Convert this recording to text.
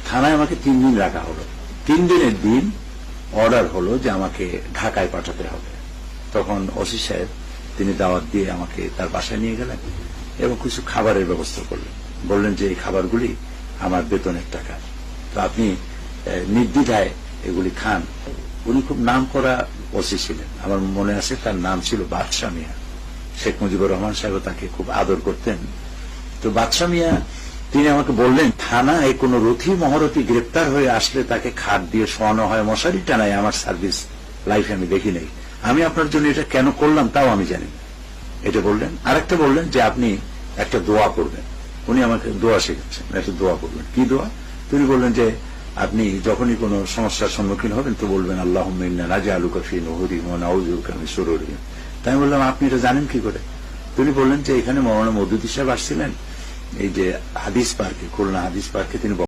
থানায় আমাকে 3 দিন রাখা হলো। 3 দিনের দিন অর্ডার হলো যে আমাকে ঢাকায় পাঠাতে হবে। তখন ওসি সাহেব তিনি দাওয়াত দিয়ে আমাকে তার বাসায় নিয়ে গেলেন এবং কিছু খাবারের ব্যবস্থা করলেন। বললেন যে এই খাবারগুলি আমার বেতনের টাকা, তো আপনি নির্দ্বিধায় এগুলি খান। উনি খুব নাম করা ওসি ছিলেন, আমার মনে আছে তার নাম ছিল বাদশা মিয়া। শেখ মুজিবুর রহমান সাহেব তাকে খুব আদর করতেন। তো বাদশা মিয়া তিনি আমাকে বললেন, থানায় কোন রথী মহারথী গ্রেপ্তার হয়ে আসলে তাকে খাট দিয়ে শোয়ানো হয়, মশারি টানায়। আমার সার্ভিস লাইফে আমি দেখি নাই। আমি আপনার জন্য এটা কেন করলাম তাও আমি জানি না, এটা বললেন। আরেকটা বললেন যে আপনি একটা দোয়া করবেন। উনি আমাকে দোয়া শিখাচ্ছেন, একটা দোয়া করবেন। কি দোয়া? তিনি বললেন যে আপনি যখনই কোন সমস্যার সম্মুখীন হবেন তো বলবেন আল্লাহুম্মা ইন্না নাজআলুকা ফি নুহুরিহিম ওয়া নাউযু বিকা মিন শুরুরিহিম। তাই আমি বললাম আপনি এটা জানেন কি করে? তিনি বললেন যে এখানে মওলানা মওদুদী সাহেব আসছিলেন এই যে হাদিস পার্কে, খুলনা হাদিস পার্কে, তিনি